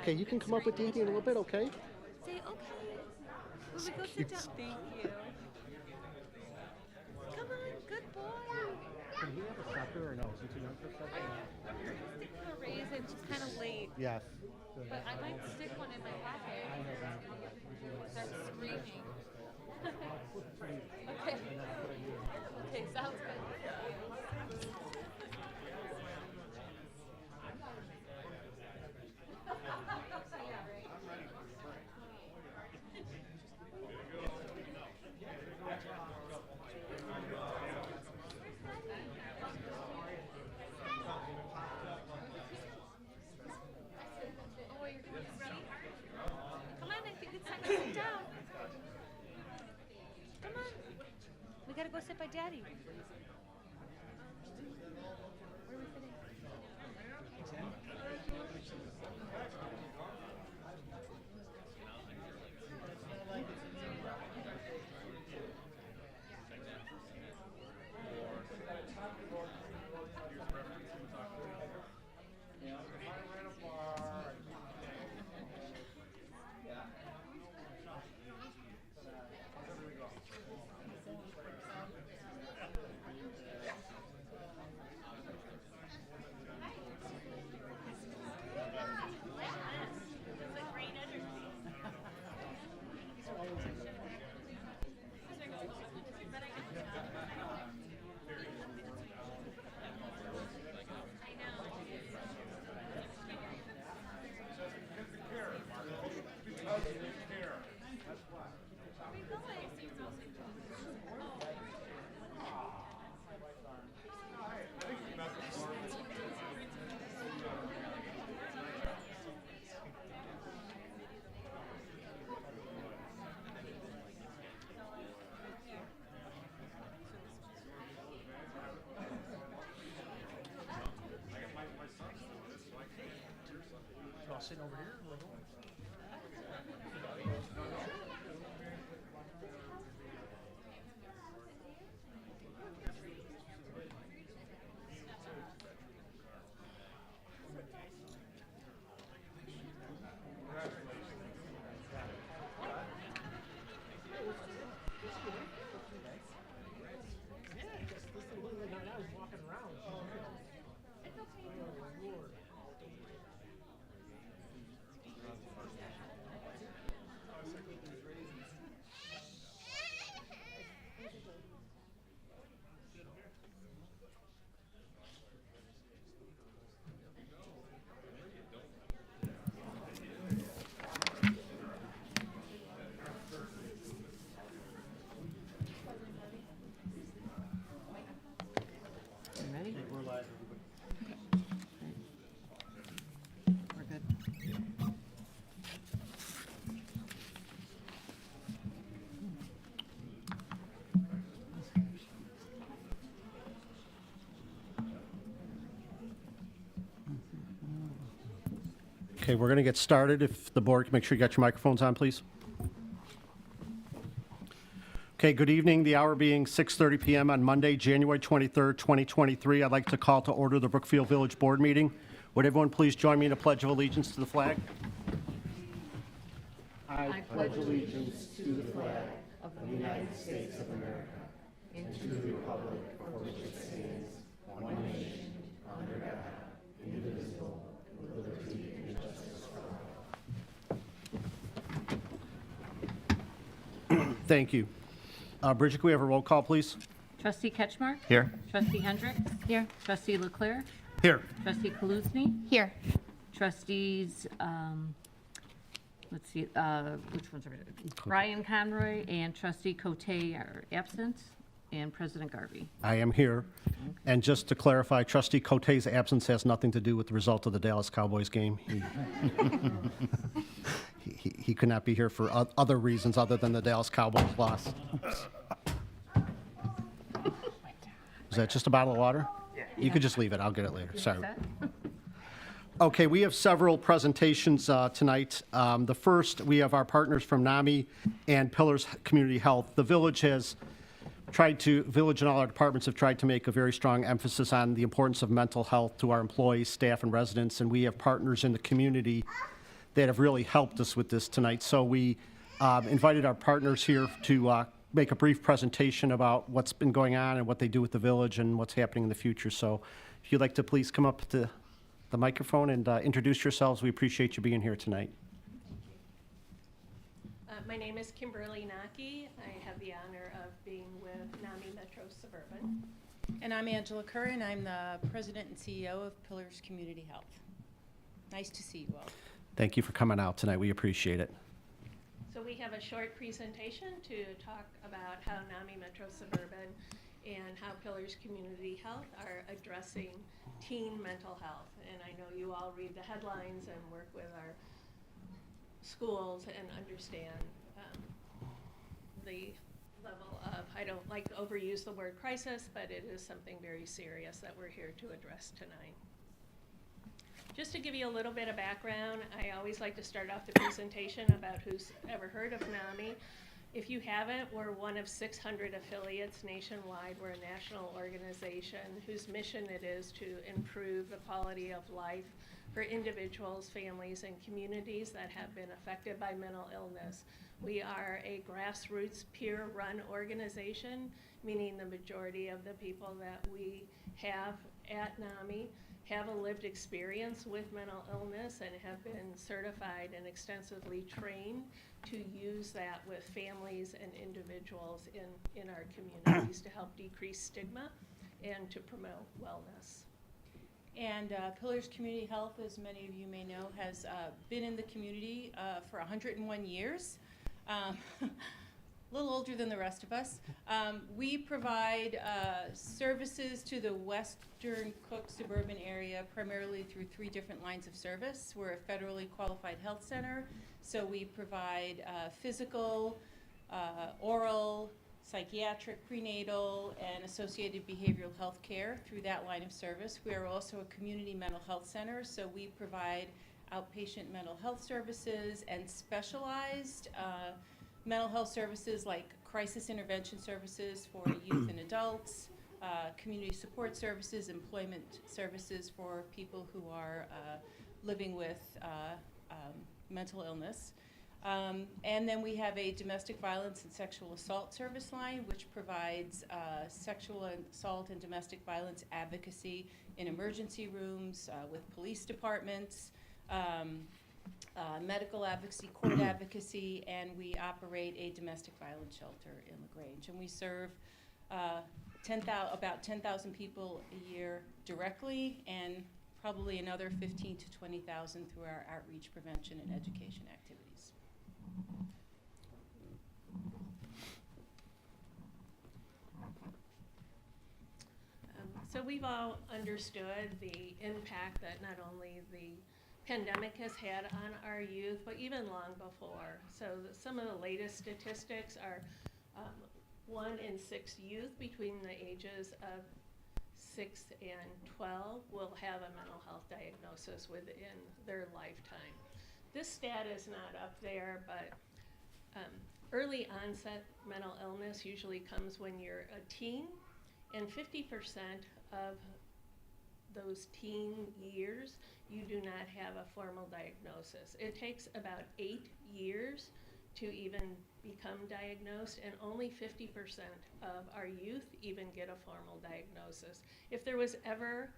Okay, you can come up with Daddy in a little bit, okay? Say okay. Will we go sit down? Thank you. Come on, good boy. Can he have a sucker or no? Is he too young for a sucker? Stick for a raisin. She's kind of late, Yes. but I might stick one in my pocket. Start screaming. Okay. Okay, sounds good. Oh, you're ready? Come on, I think it's time to sit down. Come on. We gotta go sit by Daddy. Where are we sitting? Sitting over here. Okay, we're going to get started. If the board can make sure you got your microphones on, please. Okay, good evening. The hour being 6:30 p.m. on Monday, January 23rd, 2023. I'd like to call to order the Brookfield Village Board meeting. Would everyone please join me in a pledge of allegiance to the flag? I pledge allegiance to the flag of the United States of America and to the republic for which it stands, one nation, under God, indivisible, with liberty and justice for all. Thank you. Bridget, can we have a roll call, please? Trustee Ketchmark? Here. Trustee Hendricks? Here. Trustee LeClere? Here. Trustee Kaluzny? Here. Trustees, let's see, which ones are it? Ryan Conroy and Trustee Cote are absent, and President Garvey. I am here. And just to clarify, Trustee Cote's absence has nothing to do with the result of the Dallas Cowboys game. He could not be here for other reasons other than the Dallas Cowboys loss. Is that just a bottle of water? Yeah. You could just leave it. I'll get it later. Sorry. Okay, we have several presentations tonight. The first, we have our partners from NAMI and Pillars Community Health. The village has Village and all our departments have tried to make a very strong emphasis on the importance of mental health to our employees, staff, and residents, and we have partners in the community that have really helped us with this tonight. So we invited our partners here to make a brief presentation about what's been going on and what they do with the village and what's happening in the future. So if you'd like to please come up to the microphone and introduce yourselves, we appreciate you being here tonight. My name is Kimberly Naki. I have the honor of being with NAMI Metro Suburban. And I'm Angela Curran. I'm the president and CEO of Pillars Community Health. Nice to see you all. Thank you for coming out tonight. We appreciate it. So we have a short presentation to talk about how NAMI Metro Suburban and how Pillars Community Health are addressing teen mental health. And I know you all read the headlines and work with our schools and understand the level of, I don't like to overuse the word crisis, but it is something very serious that we're here to address tonight. Just to give you a little bit of background, I always like to start off the presentation about who's ever heard of NAMI. If you haven't, we're one of 600 affiliates nationwide. We're a national organization whose mission it is to improve the quality of life for individuals, families, and communities that have been affected by mental illness. We are a grassroots peer-run organization, meaning the majority of the people that we have at NAMI have a lived experience with mental illness and have been certified and extensively trained to use that with families and individuals in our communities to help decrease stigma and to promote wellness. And Pillars Community Health, as many of you may know, has been in the community for 101 years. A little older than the rest of us. We provide services to the western Cote suburban area primarily through 3 different lines of service. We're a federally qualified health center, so we provide physical, oral, psychiatric, prenatal, and associated behavioral health care through that line of service. We are also a community mental health center, so we provide outpatient mental health services and specialized mental health services like crisis intervention services for youth and adults, community support services, employment services for people who are living with mental illness. And then we have a domestic violence and sexual assault service line, which provides sexual assault and domestic violence advocacy in emergency rooms with police departments, medical advocacy, court advocacy, and we operate a domestic violence shelter in LaGrange. And we serve about 10,000 people a year directly, and probably another 15 to 20,000 through our outreach, prevention, and education activities. So we've all understood the impact that not only the pandemic has had on our youth, but even long before. So some of the latest statistics are 1 in 6 youth between the ages of 6 and 12 will have a mental health diagnosis within their lifetime. This stat is not up there, but early onset mental illness usually comes when you're a teen, and 50% of those teen years, you do not have a formal diagnosis. It takes about 8 years to even become diagnosed, and only 50% of our youth even get a formal diagnosis. If there was ever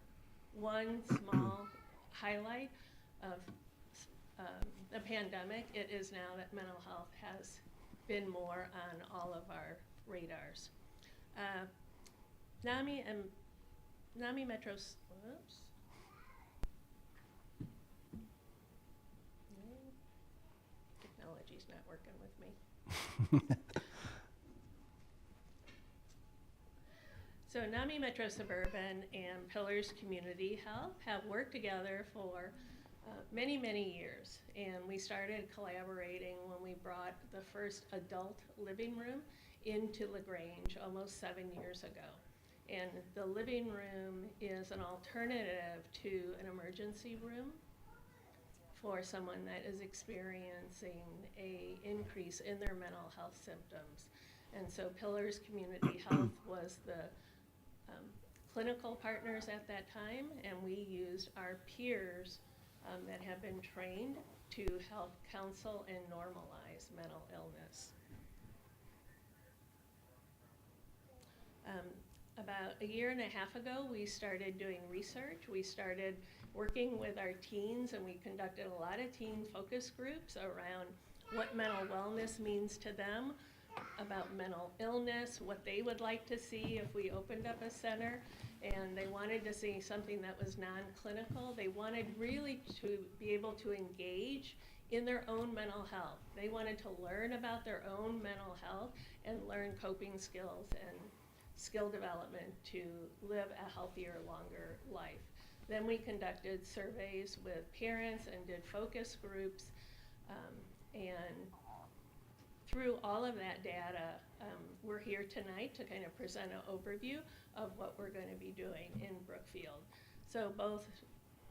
one small highlight of the pandemic, it is now that mental health has been more on all of our radars. NAMI Metro's, whoops. Technology's not working with me. So NAMI Metro Suburban and Pillars Community Health have worked together for many, many years. And we started collaborating when we brought the first adult living room into LaGrange almost 7 years ago. And the living room is an alternative to an emergency room for someone that is experiencing an increase in their mental health symptoms. And so Pillars Community Health was the clinical partners at that time, and we used our peers that have been trained to help counsel and normalize mental illness. About a year and a half ago, we started doing research. We started working with our teens, and we conducted a lot of teen focus groups around what mental wellness means to them, about mental illness, what they would like to see if we opened up a center, and they wanted to see something that was non-clinical. They wanted really to be able to engage in their own mental health. They wanted to learn about their own mental health and learn coping skills and skill development to live a healthier, longer life. Then we conducted surveys with parents and did focus groups, and through all of that data, we're here tonight to kind of present an overview of what we're going to be doing in Brookfield. So both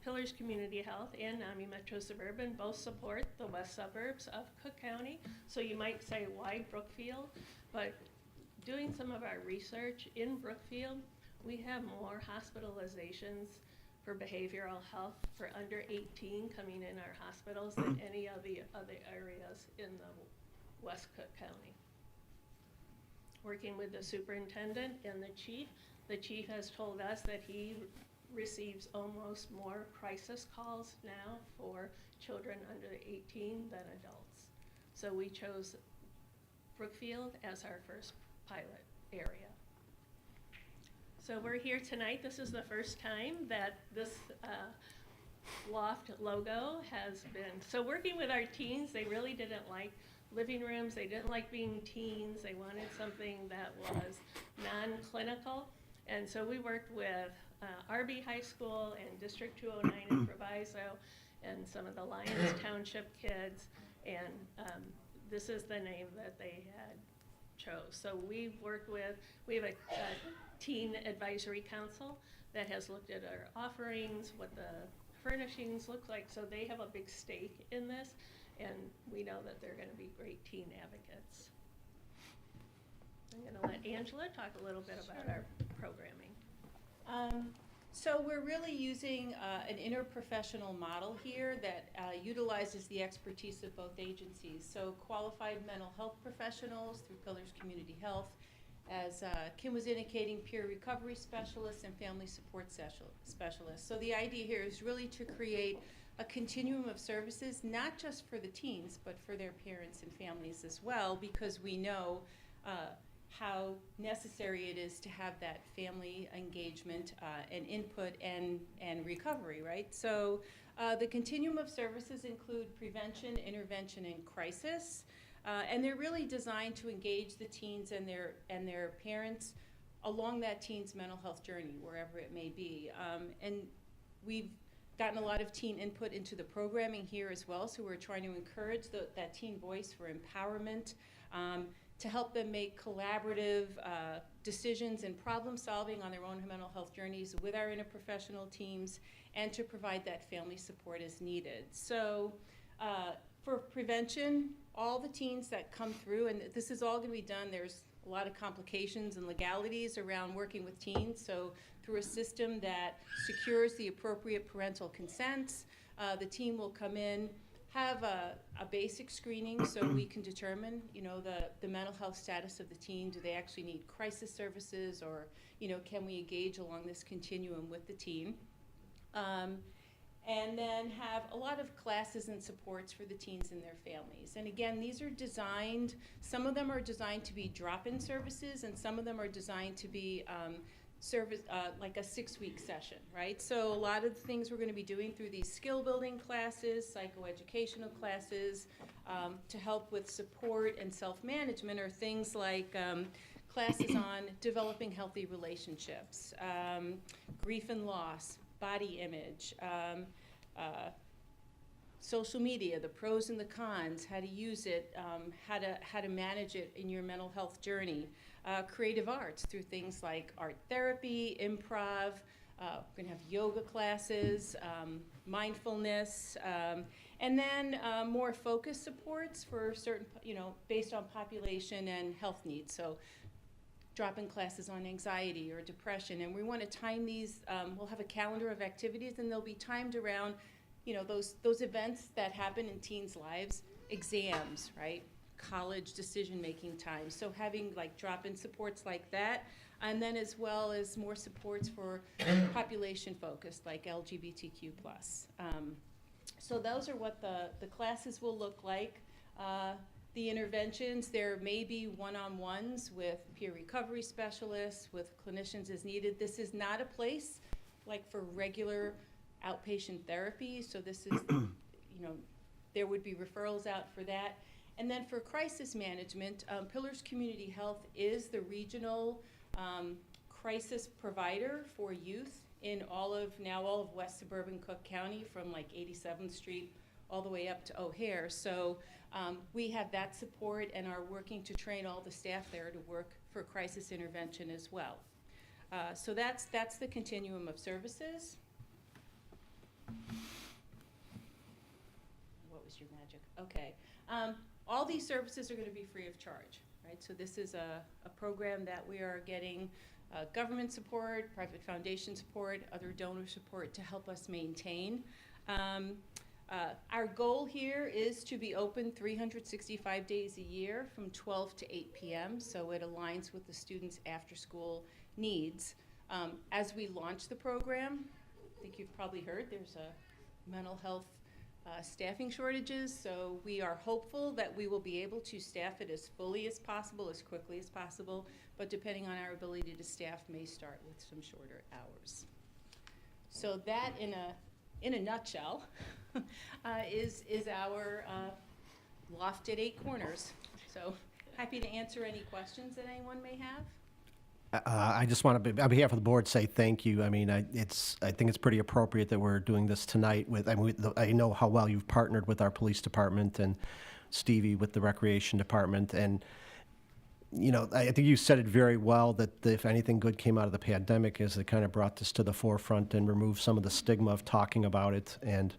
Pillars Community Health and NAMI Metro Suburban both support the west suburbs of Cook County. So you might say, why Brookfield? But doing some of our research in Brookfield, we have more hospitalizations for behavioral health for under 18 coming in our hospitals than any of the other areas in the West Cook County. Working with the superintendent and the chief has told us that he receives almost more crisis calls now for children under 18 than adults. So we chose Brookfield as our first pilot area. So we're here tonight. This is the first time that this loft logo has been. So working with our teens, they really didn't like living rooms. They didn't like being teens. They wanted something that was non-clinical. And so we worked with RB High School and District 209 in Proviso and some of the Lyons Township kids. And this is the name that they had chose. So we have a teen advisory council that has looked at our offerings, what the furnishings look like. So they have a big stake in this, and we know that they're going to be great teen advocates. I'm going to let Angela talk a little bit about our programming. So we're really using an interprofessional model here that utilizes the expertise of both agencies. So qualified mental health professionals through Pillars Community Health, as Kim was indicating, peer recovery specialists and family support specialists. So the idea here is really to create a continuum of services, not just for the teens, but for their parents and families as well, because we know how necessary it is to have that family engagement and input and recovery, right? So the continuum of services include prevention, intervention, and crisis. And they're really designed to engage the teens and their parents along that teen's mental health journey, wherever it may be. And we've gotten a lot of teen input into the programming here as well, so we're trying to encourage that teen voice for empowerment, to help them make collaborative decisions and problem solving on their own mental health journeys with our interprofessional teams, and to provide that family support as needed. So for prevention, all the teens that come through, and this is all going to be done, there's a lot of complications and legalities around working with teens, so through a system that secures the appropriate parental consents, the team will come in, have a basic screening so we can determine, the mental health status of the teen. Do they actually need crisis services, or, can we engage along this continuum with the teen? And then have a lot of classes and supports for the teens and their families. And again, these are designed, some of them are designed to be drop-in services, and some of them are designed to be like a 6-week session, right? So a lot of the things we're going to be doing through these skill building classes, psychoeducational classes, to help with support and self-management are things like classes on developing healthy relationships, grief and loss, body image, social media, the pros and the cons, how to use it, how to manage it in your mental health journey, creative arts through things like art therapy, improv. We're going to have yoga classes, mindfulness, and then more focused supports for certain, based on population and health needs. So drop-in classes on anxiety or depression, and we want to time these. We'll have a calendar of activities, and they'll be timed around, those events that happen in teens' lives, exams, right? College decision-making time. So having like drop-in supports like that, and then as well as more supports for population focused, like LGBTQ+. So those are what the classes will look like. The interventions, there may be one-on-ones with peer recovery specialists, with clinicians as needed. This is not a place like for regular outpatient therapy, so this is, there would be referrals out for that. And then for crisis management, Pillars Community Health is the regional crisis provider for youth in all of West Suburban Cook County, from like 87th Street all the way up to O'Hare. So we have that support and are working to train all the staff there to work for crisis intervention as well. So that's the continuum of services. What was your magic? Okay. All these services are going to be free of charge, right? So this is a program that we are getting government support, private foundation support, other donor support to help us maintain. Our goal here is to be open 365 days a year from 12 to 8 p.m., so it aligns with the students' after-school needs. As we launch the program, I think you've probably heard there's a mental health staffing shortages, so we are hopeful that we will be able to staff it as fully as possible, as quickly as possible, but depending on our ability to staff may start with some shorter hours. So that in a nutshell is our loft at 8 corners. So happy to answer any questions that anyone may have. I just want to, on behalf of the board, say thank you. I mean, I think it's pretty appropriate that we're doing this tonight with, I know how well you've partnered with our police department and Stevie with the recreation department. And, I think you said it very well that if anything good came out of the pandemic is it kind of brought this to the forefront and removed some of the stigma of talking about it. And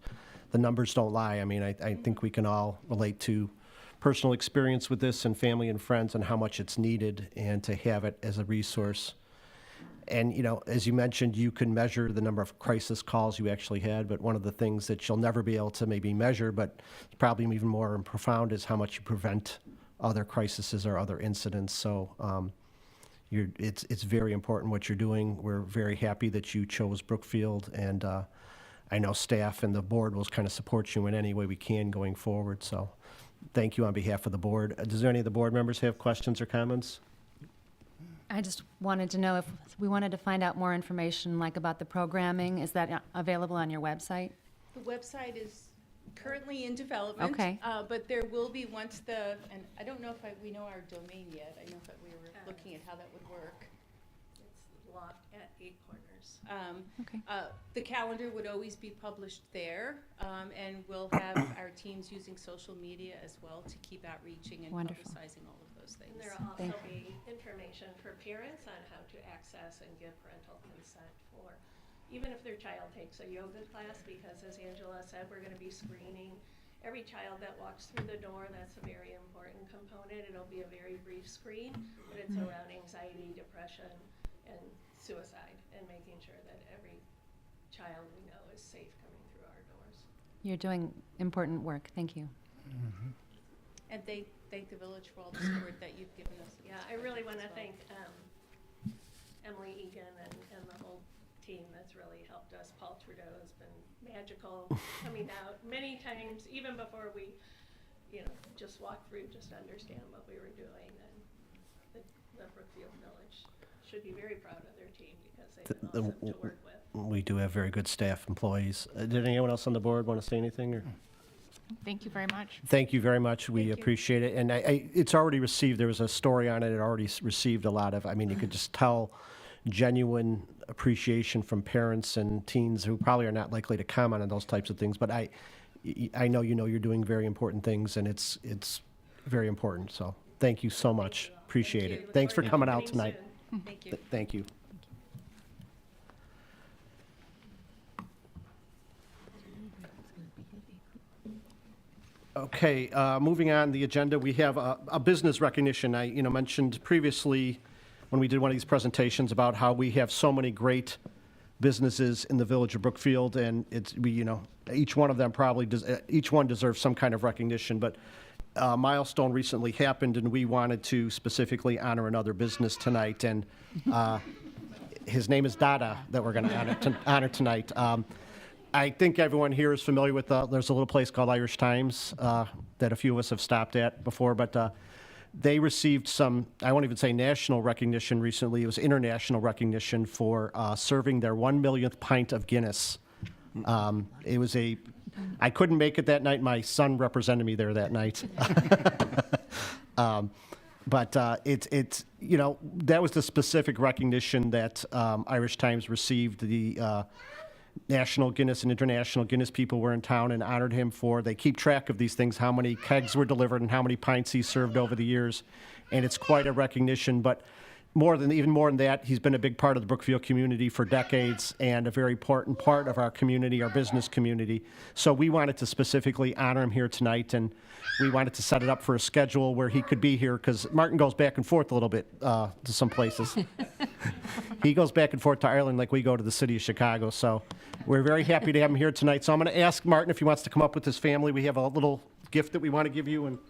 the numbers don't lie. I mean, I think we can all relate to personal experience with this and family and friends and how much it's needed, and to have it as a resource. And, as you mentioned, you can measure the number of crisis calls you actually had, but one of the things that you'll never be able to maybe measure, but probably even more profound, is how much you prevent other crises or other incidents. So it's very important what you're doing. We're very happy that you chose Brookfield, and I know staff and the board will kind of support you in any way we can going forward. So thank you on behalf of the board. Does any of the board members have questions or comments? I just wanted to know if we wanted to find out more information, like about the programming. Is that available on your website? The website is currently in development. Okay. But there will be once and I don't know if we know our domain yet. I know that we were looking at how that would work. It's loft at 8 corners. Okay. The calendar would always be published there, and we'll have our teams using social media as well to keep outreaching and Wonderful. publicizing all of those things. And there'll also Thank be information for parents on how to access and give parental consent for, even if their child takes a yoga class, because as Angela said, we're going to be screening every child that walks through the door. That's a very important component. It'll be a very brief screen, but it's around anxiety, depression, and suicide, and making sure that every child we know is safe coming through our doors. You're doing important work. Thank you. And thank the village for all the support that you've given us. Yeah, I really want to thank Emily Egan and the whole team that's really helped us. Paul Trudeau has been magical coming out many times, even before we, just walked through, just to understand what we were doing. And the Brookfield Village should be very proud of their team, because they've been awesome to work with. We do have very good staff employees. Did anyone else on the board want to say anything? Or? Thank you very much. Thank you very much. We Thank you. appreciate it. And it's already received, there was a story on it, it already received a lot of, you could just tell genuine appreciation from parents and teens who probably are not likely to comment on those types of things. But I know you're doing very important things, and it's very important. So thank you so much. Appreciate Thank you. it. Look Thanks for forward to coming out opening tonight. soon. Thank you. Thank you. Okay, moving on the agenda, we have a business recognition. I, mentioned previously when we did one of these presentations about how we have so many great businesses in the village of Brookfield, and each one of them each one deserves some kind of recognition, but a milestone recently happened, and we wanted to specifically honor another business tonight, and his name is Dada that we're going to honor tonight. I think everyone here is familiar with there's a little place called Irish Times that a few of us have stopped at before, but they received some, I won't even say national recognition recently, it was international recognition for serving their 1 millionth pint of Guinness. It was I couldn't make it that night. My son represented me there that night. But that was the specific recognition that Irish Times received. The National Guinness and International Guinness people were in town and honored him for. They keep track of these things, how many kegs were delivered and how many pints he served over the years, and it's quite a recognition. But even more than that, he's been a big part of the Brookfield community for decades and a very important part of our community, our business community. So we wanted to specifically honor him here tonight, and we wanted to set it up for a schedule where he could be here, because Martin goes back and forth a little bit to some places. He goes back and forth to Ireland like we go to the city of Chicago. So we're very happy to have him here tonight. So I'm going to ask Martin if he wants to come up with his family. We have a little gift that we want to give you.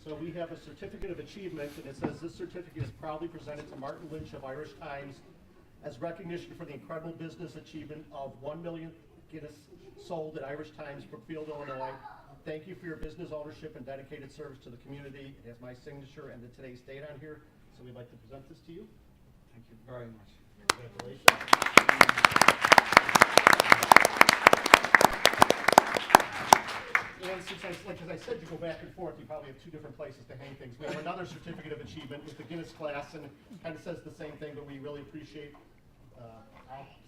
So we have a certificate of achievement, and it says this certificate is proudly presented to Martin Lynch of Irish Times as recognition for the incredible business achievement of 1 millionth Guinness sold at Irish Times, Brookfield, Illinois. Thank you for your business ownership and dedicated service to the community. It has my signature and today's date on here, so we'd like to present this to you. Thank you very much. Congratulations. And since as I said, you go back and forth, you probably have two different places to hang things. We have another certificate of achievement with the Guinness class, and it kind of says the same thing, but we really appreciate,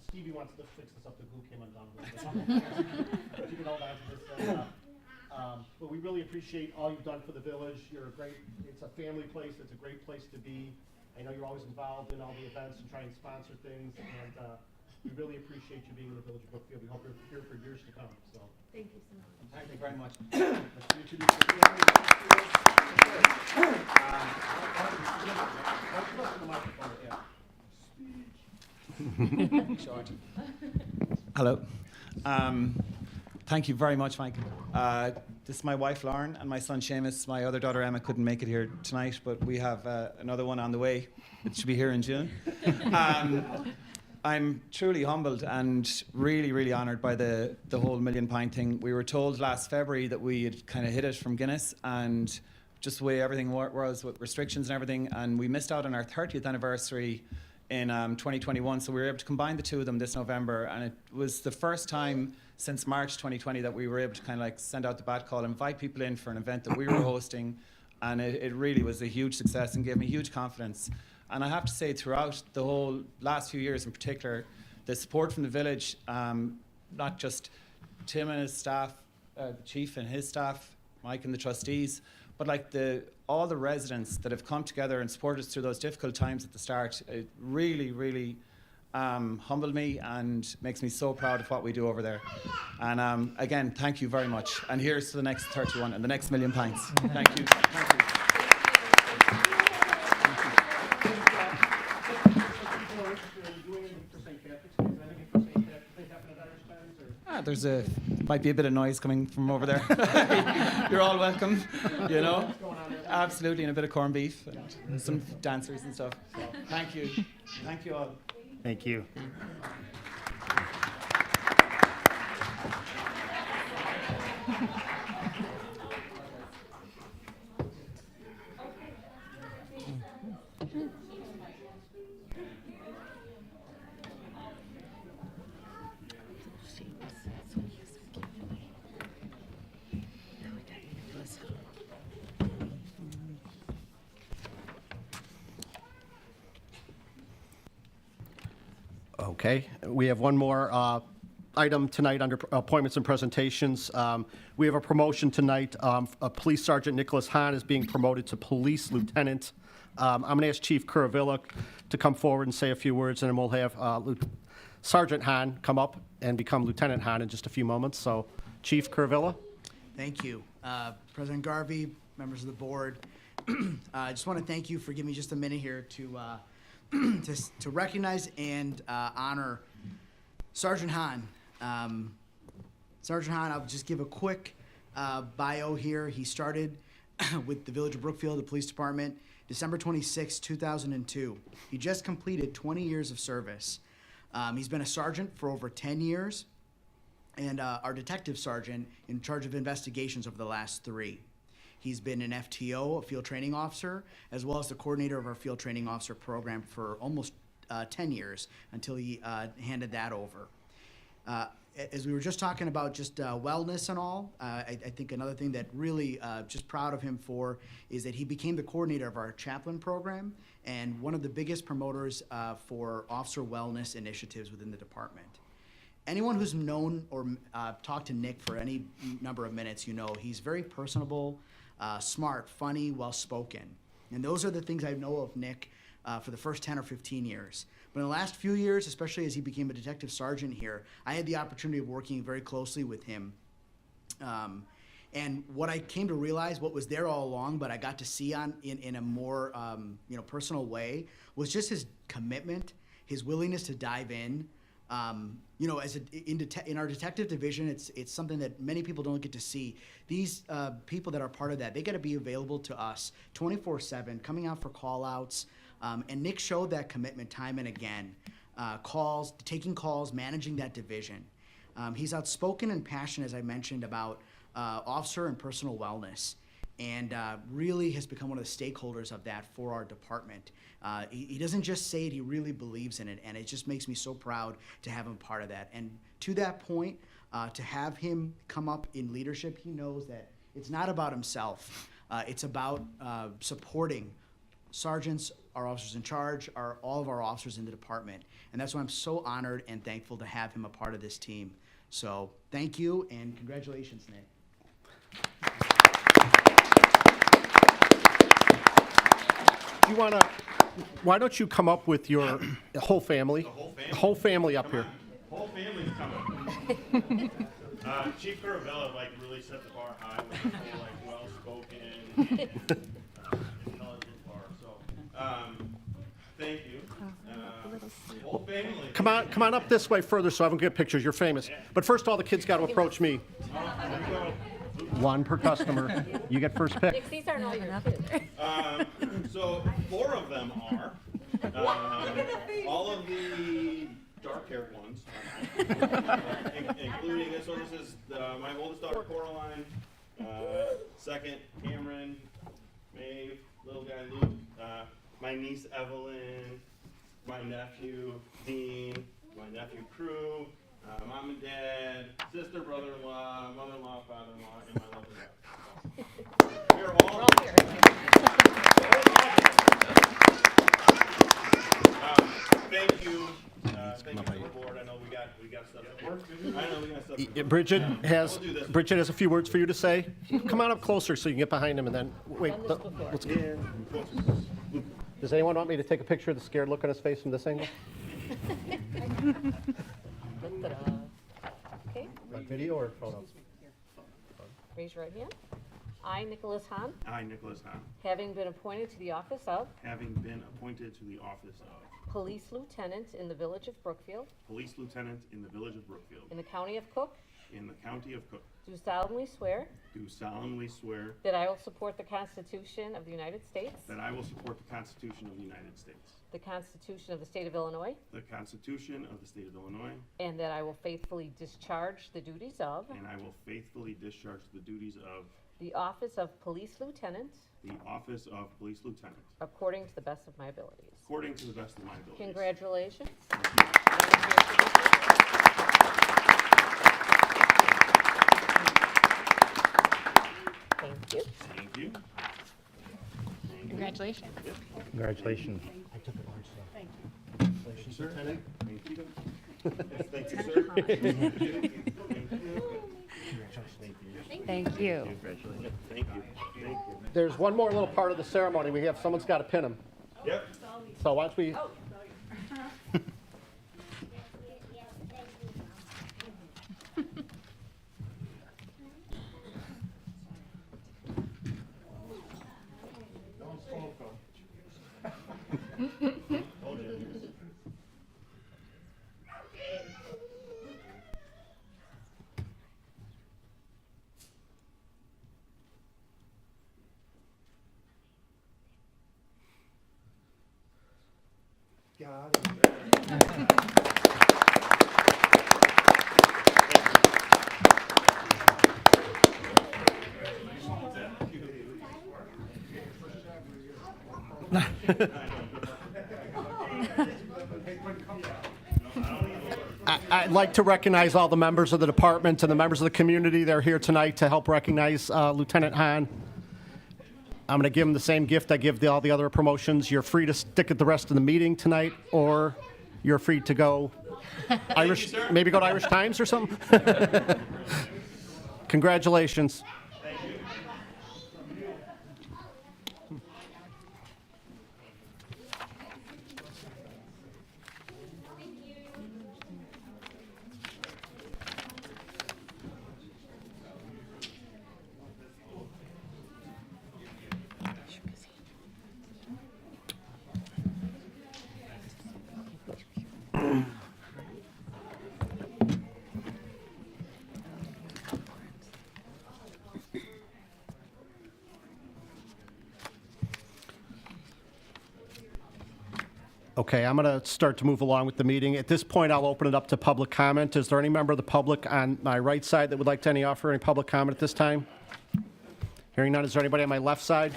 Stevie wants to fix this up, the glue came undone. But you can hold on to this. But we really appreciate all you've done for the village. It's a family place, it's a great place to be. I know you're always involved in all the events and trying to sponsor things, and we really appreciate you being in the village of Brookfield. We hope you're here for years to come. So. Thank you so much. Thank you very much. Let's introduce the Short. Hello. Thank you very much, Mike. This is my wife, Lauren, and my son, Seamus. My other daughter, Emma, couldn't make it here tonight, but we have another one on the way. It should be here in June. I'm truly humbled and really, really honoured by the whole million pint thing. We were told last February that we had kind of hit it from Guinness, and just the way everything was with restrictions and everything, and we missed out on our 30th anniversary in 2021, so we were able to combine the two of them this November, and it was the first time since March 2020 that we were able to kind of like send out the bat call, invite people in for an event that we were hosting, and it really was a huge success and gave me huge confidence. And I have to say, throughout the whole last few years in particular, the support from the village, not just Tim and his staff, the chief and his staff, Mike and the trustees, but like all the residents that have come together and supported us through those difficult times at the start, it really, really humbled me and makes me so proud of what we do over there. And again, thank you very much. And here's to the next 31 and the next million pints. Thank you. Thank you. Might be a bit of noise coming from over there. You're all welcome, you know. Absolutely, and a bit of corned beef and some dancers and stuff. So, thank you. Thank you all. Thank you. Okay, we have one more item tonight under appointments and presentations. We have a promotion tonight. Police Sergeant Nicholas Hahn is being promoted to Police Lieutenant. I'm going to ask Chief Curavilla to come forward and say a few words, and then we'll have Sergeant Hahn come up and become Lieutenant Hahn in just a few moments. So, Chief Curavilla. Thank you. President Garvey, members of the board, I just want to thank you for giving me just a minute here to to recognize and honor Sergeant Hahn. Sergeant Hahn, I'll just give a quick bio here. He started with the Village of Brookfield, the police department, December 26, 2002. He just completed 20 years of service. He's been a sergeant for over 10 years, and our detective sergeant in charge of investigations over the last 3. He's been an FTO, a field training officer, as well as the coordinator of our field training officer program for almost 10 years until he handed that over. As we were just talking about just wellness and all, I think another thing that really just proud of him for is that he became the coordinator of our chaplain program and one of the biggest promoters for officer wellness initiatives within the department. Anyone who's known or talked to Nick for any number of minutes, you know he's very personable, smart, funny, well-spoken. And those are the things I know of Nick for the first 10 or 15 years. But in the last few years, especially as he became a detective sergeant here, I had the opportunity of working very closely with him. And what I came to realize, what was there all along, but I got to see in a more personal way, was just his commitment, his willingness to dive in. In our detective division, it's something that many people don't get to see. These people that are part of that, they got to be available to us 24/7, coming out for call-outs. And Nick showed that commitment time and again. Taking calls, managing that division. He's outspoken and passionate, as I mentioned, about officer and personal wellness, and really has become one of the stakeholders of that for our department. He doesn't just say it, he really believes in it, and it just makes me so proud to have him part of that. And to that point, to have him come up in leadership, he knows that it's not about himself. It's about supporting sergeants, our officers in charge, all of our officers in the department. And that's why I'm so honored and thankful to have him a part of this team. So thank you and congratulations, Nick. Why don't you come up with your whole family? The whole family up here. Whole family's coming. Chief Curavilla really set the bar high with the whole well-spoken, intelligent bar. So, thank you. Whole family. Come on up this way further so I can get pictures. You're famous. But first, all the kids got to approach me. One per customer. You get first pick. These aren't all your kids. So 4 of them are. All of the dark-haired ones, including this is my oldest daughter Coraline, second Cameron, Maeve, little guy Luke, my niece Evelyn, my nephew Dean, my nephew Crew, mom and dad, sister, brother-in-law, mother-in-law, father-in-law, and my lovely wife. We're all here. Thank you. Thank you to the board. I know we got stuff to work. I know we got stuff to work. Bridget has a few words for you to say. Come on up closer so you can get behind him and then wait. Let's go. Does anyone want me to take a picture of the scared look on his face from this angle? Okay, On video or photo? raise your right hand. I, Nicholas Hahn, I, Nicholas Hahn, having been appointed to the office of having been appointed to the office of Police Lieutenant in the Village of Brookfield, Police Lieutenant in the Village of Brookfield, in the County of Cook, in the County of Cook, do solemnly swear do solemnly swear that I will support the Constitution of the United States, that I will support the Constitution of the United States, the Constitution of the State of Illinois, the Constitution of the State of Illinois, and that I will faithfully discharge the duties of and I will faithfully discharge the duties of the office of Police Lieutenant the office of Police Lieutenant according to the best of my abilities. according to the best of my abilities. Congratulations. Thank you. Thank you. Congratulations. Congratulations. Thank you. Thank you, sir. Thank you. Thank you. There's one more little part of the ceremony. Someone's got to pin him. Yep. So why don't we, I'd like to recognize all the members of the department and the members of the community that are here tonight to help recognize Lieutenant Hahn. I'm going to give him the same gift I give all the other promotions. You're free to stick at the rest of the meeting tonight, or you're free to go Irish, maybe go to Irish Times or something. Congratulations. Okay, I'm going to start to move along with the meeting. At this point, I'll open it up to public comment. Is there any member of the public on my right side that would like to offer any public comment at this time? Hearing none, is there anybody on my left side?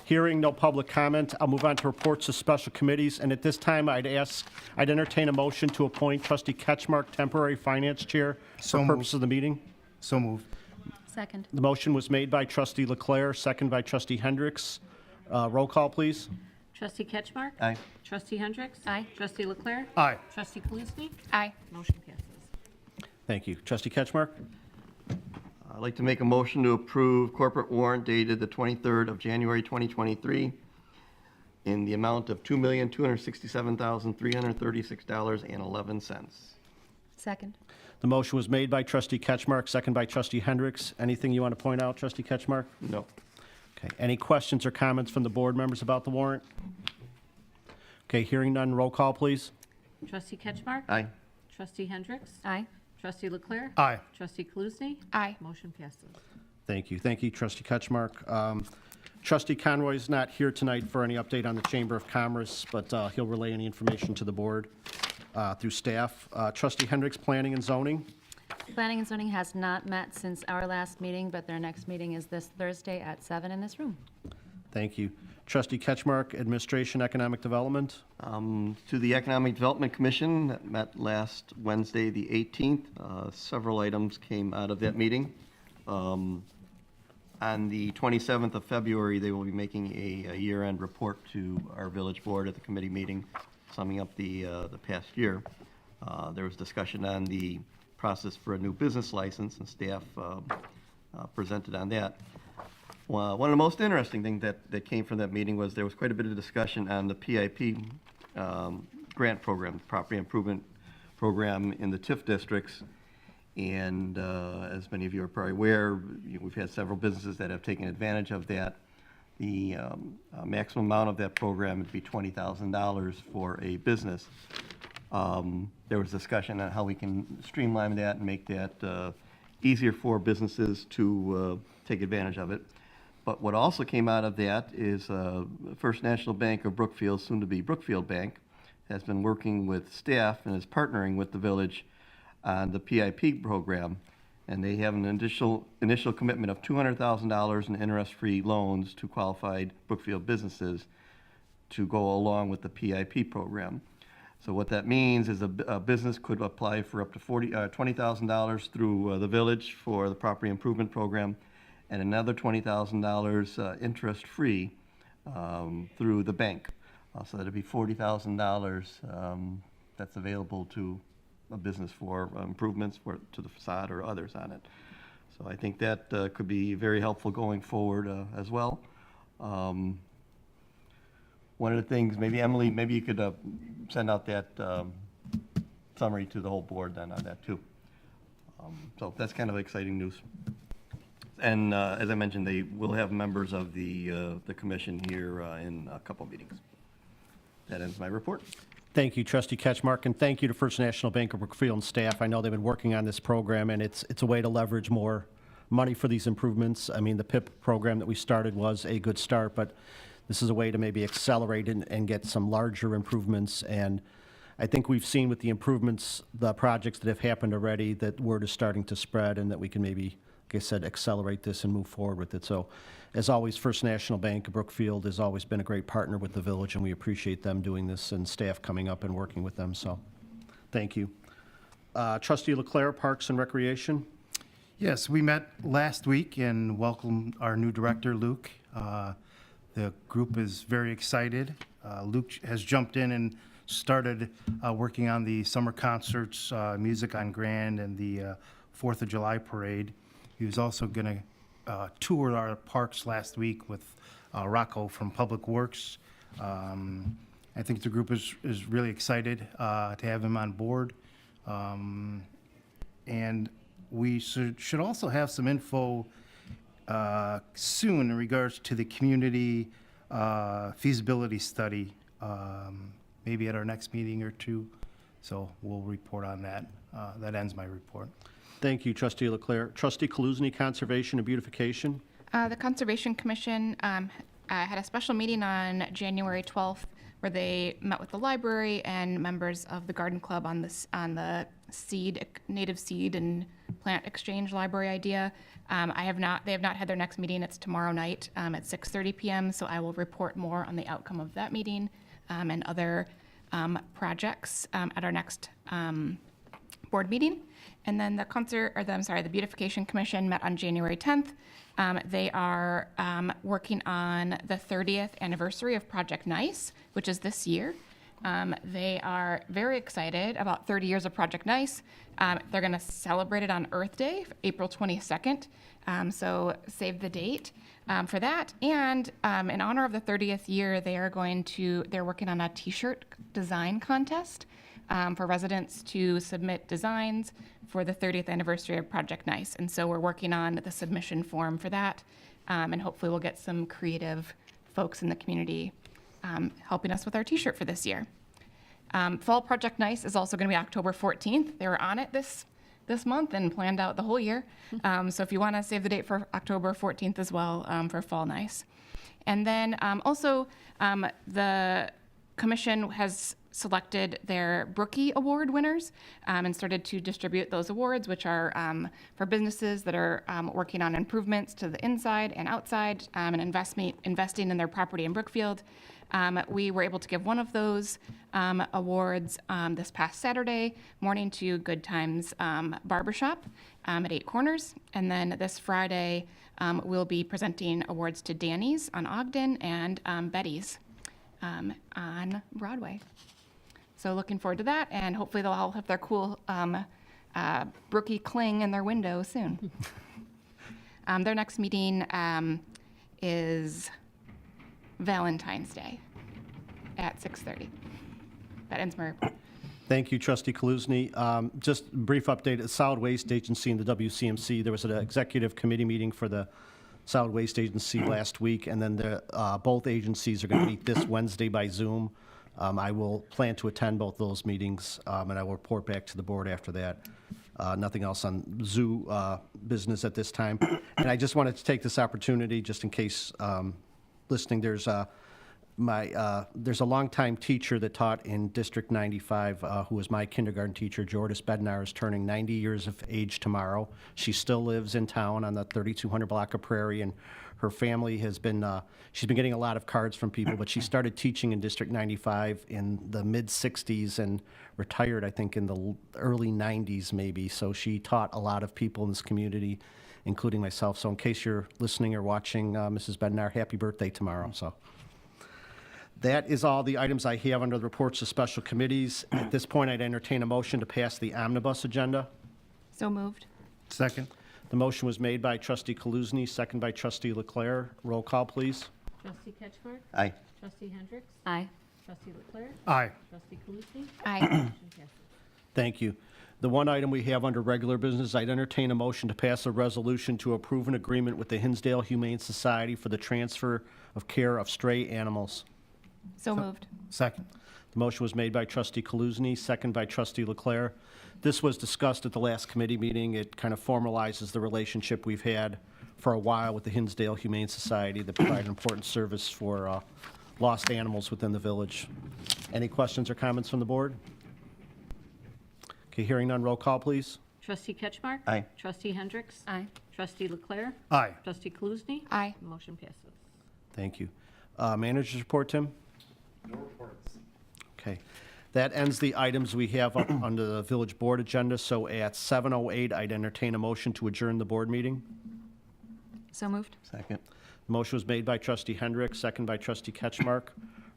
Hearing no public comment, I'll move on to reports of special committees. And at this time, I'd entertain a motion to appoint Trustee Ketchmark temporary finance chair for purposes of the meeting. So moved. Second. The motion was made by Trustee LeClere, second by Trustee Hendricks. Roll call, please. Trustee Ketchmark? Aye. Trustee Hendricks? Aye. Trustee LeClere? Aye. Trustee Kaluzny? Aye. Motion passes. Thank you. Trustee Ketchmark? I'd like to make a motion to approve corporate warrant dated the 23rd of January 2023 in the amount of $2,267,336.11. Second. The motion was made by Trustee Ketchmark, second by Trustee Hendricks. Anything you want to point out, Trustee Ketchmark? No. Okay. Any questions or comments from the board members about the warrant? Okay, hearing none, roll call, please. Trustee Ketchmark? Aye. Trustee Hendricks? Aye. Trustee LeClere? Aye. Trustee Kaluzny? Aye. Motion passes. Thank you. Thank you, Trustee Ketchmark. Trustee Conroy is not here tonight for any update on the Chamber of Commerce, but he'll relay any information to the board through staff. Trustee Hendricks, Planning and Zoning. Planning and zoning has not met since our last meeting, but their next meeting is this Thursday at 7 in this room. Thank you. Trustee Ketchmark, Administration, Economic Development. To the Economic Development Commission that met last Wednesday, the 18th. Several items came out of that meeting. On the 27th of February, they will be making a year-end report to our village board at the committee meeting, summing up the past year. There was discussion on the process for a new business license, and staff presented on that. Well, one of the most interesting things that came from that meeting was there was quite a bit of discussion on the PIP grant program, Property Improvement Program in the TIF districts. And as many of you are probably aware, we've had several businesses that have taken advantage of that. The maximum amount of that program would be $20,000 for a business. There was discussion on how we can streamline that and make that easier for businesses to take advantage of it. But what also came out of that is First National Bank of Brookfield, soon to be Brookfield Bank, has been working with staff and is partnering with the village on the PIP program. And they have an initial commitment of $200,000 in interest-free loans to qualified Brookfield businesses to go along with the PIP program. So what that means is a business could apply for up to $20,000 through the village for the property improvement program, and another $20,000 interest-free through the bank. So that'd be $40,000 that's available to a business for improvements to the facade or others on it. So I think that could be very helpful going forward as well. One of the things, maybe Emily, maybe you could send out that summary to the whole board then on that too. So that's kind of exciting news. And as I mentioned, they will have members of the commission here in a couple meetings. That ends my report. Thank you, Trustee Ketchmark, and thank you to First National Bank of Brookfield and staff. I know they've been working on this program, and it's a way to leverage more money for these improvements. I mean, the PIP program that we started was a good start, but this is a way to maybe accelerate and get some larger improvements. And I think we've seen with the improvements, the projects that have happened already, that word is starting to spread and that we can maybe, like I said, accelerate this and move forward with it. So, as always, First National Bank of Brookfield has always been a great partner with the village, and we appreciate them doing this and staff coming up and working with them. So, thank you. Trustee LeClere, Parks and Recreation. Yes, we met last week and welcomed our new director, Luke. The group is very excited. Luke has jumped in and started working on the summer concerts, Music on Grand, and the 4th of July parade. He was also going to tour our parks last week with Rocco from Public Works. I think the group is really excited to have him on board. And we should also have some info soon in regards to the community feasibility study, maybe at our next meeting or two. So we'll report on that. That ends my report. Thank you, Trustee LeClere. Trustee Kaluzny, Conservation and Beautification. The Conservation Commission had a special meeting on January 12th where they met with the library and members of the Garden Club on the native seed and plant exchange library idea. They have not had their next meeting. It's tomorrow night at 6:30 p.m. So I will report more on the outcome of that meeting and other projects at our next board meeting. And then the Beautification Commission met on January 10th. They are working on the 30th anniversary of Project Nice, which is this year. They are very excited about 30 years of Project Nice. They're going to celebrate it on Earth Day, April 22nd. So save the date for that. And in honor of the 30th year, they're working on a t-shirt design contest for residents to submit designs for the 30th anniversary of Project Nice. And so we're working on the submission form for that. And hopefully we'll get some creative folks in the community helping us with our t-shirt for this year. Fall Project Nice is also going to be October 14th. They were on it this month and planned out the whole year. So if you want to save the date for October 14th as well for Fall Nice. And then also the commission has selected their Brookie Award winners and started to distribute those awards, which are for businesses that are working on improvements to the inside and outside and investing in their property in Brookfield. We were able to give one of those awards this past Saturday morning to Good Times Barbershop at 8 Corners. And then this Friday, we'll be presenting awards to Danny's on Ogden and Betty's on Broadway. So looking forward to that, and hopefully they'll all have their cool Brookie cling in their window soon. Their next meeting is Valentine's Day at 6:30. That ends my report. Thank you, Trustee Kaluzny. Just a brief update, the Solid Waste Agency and the WCMC, there was an executive committee meeting for the Solid Waste Agency last week, and then both agencies are going to meet this Wednesday by Zoom. I will plan to attend both those meetings, and I will report back to the board after that. Nothing else on zoo business at this time. And I just wanted to take this opportunity, just in case listening, there's a longtime teacher that taught in District 95 who was my kindergarten teacher. Jordis Bednar is turning 90 years of age tomorrow. She still lives in town on the 3200 block of Prairie, and her family has been, she's been getting a lot of cards from people, but she started teaching in District 95 in the mid-60s and retired, I think, in the early 90s maybe. So she taught a lot of people in this community, including myself. So in case you're listening or watching, Mrs. Bednar, happy birthday tomorrow. So That is all the items I have under the reports of special committees. At this point, I'd entertain a motion to pass the omnibus agenda. So moved. Second. The motion was made by trustee Kaluzny, second by trustee LeClere. Roll call, please. Trustee Ketchmark? Aye. Trustee Hendricks? Aye. Trustee LeClere? Aye. Trustee Kaluzny? Aye. Motion passes. Thank you. The one item we have under regular business, I'd entertain a motion to pass a resolution to approve an agreement with the Hinsdale Humane Society for the transfer of care of stray animals. So moved. Second. The motion was made by trustee Kaluzny, second by trustee LeClere. This was discussed at the last committee meeting. It kind of formalizes the relationship we've had for a while with the Hinsdale Humane Society that provide an important service for lost animals within the village. Any questions or comments from the board? Okay, hearing none, roll call, please. Trustee Ketchmark? Aye. Trustee Hendricks? Aye. Trustee LeClere? Aye. Trustee Kaluzny? Aye. Motion passes. Thank you. Manager's report, Tim? No reports. Okay. That ends the items we have up under the village board agenda. So at 7:08, I'd entertain a motion to adjourn the board meeting. So moved. Second. The motion was made by trustee Hendricks, second by trustee Ketchmark.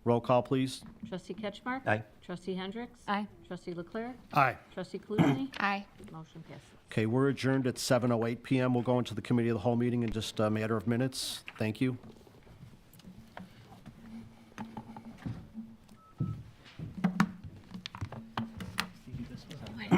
Roll call, please. Trustee Ketchmark? Aye. Trustee Hendricks? Aye. Trustee LeClere? Aye. Trustee Kaluzny? Aye. Motion passes. Okay, we're adjourned at 7:08 PM. We'll go into the committee of the whole meeting in just a matter of minutes. Thank you. Wait,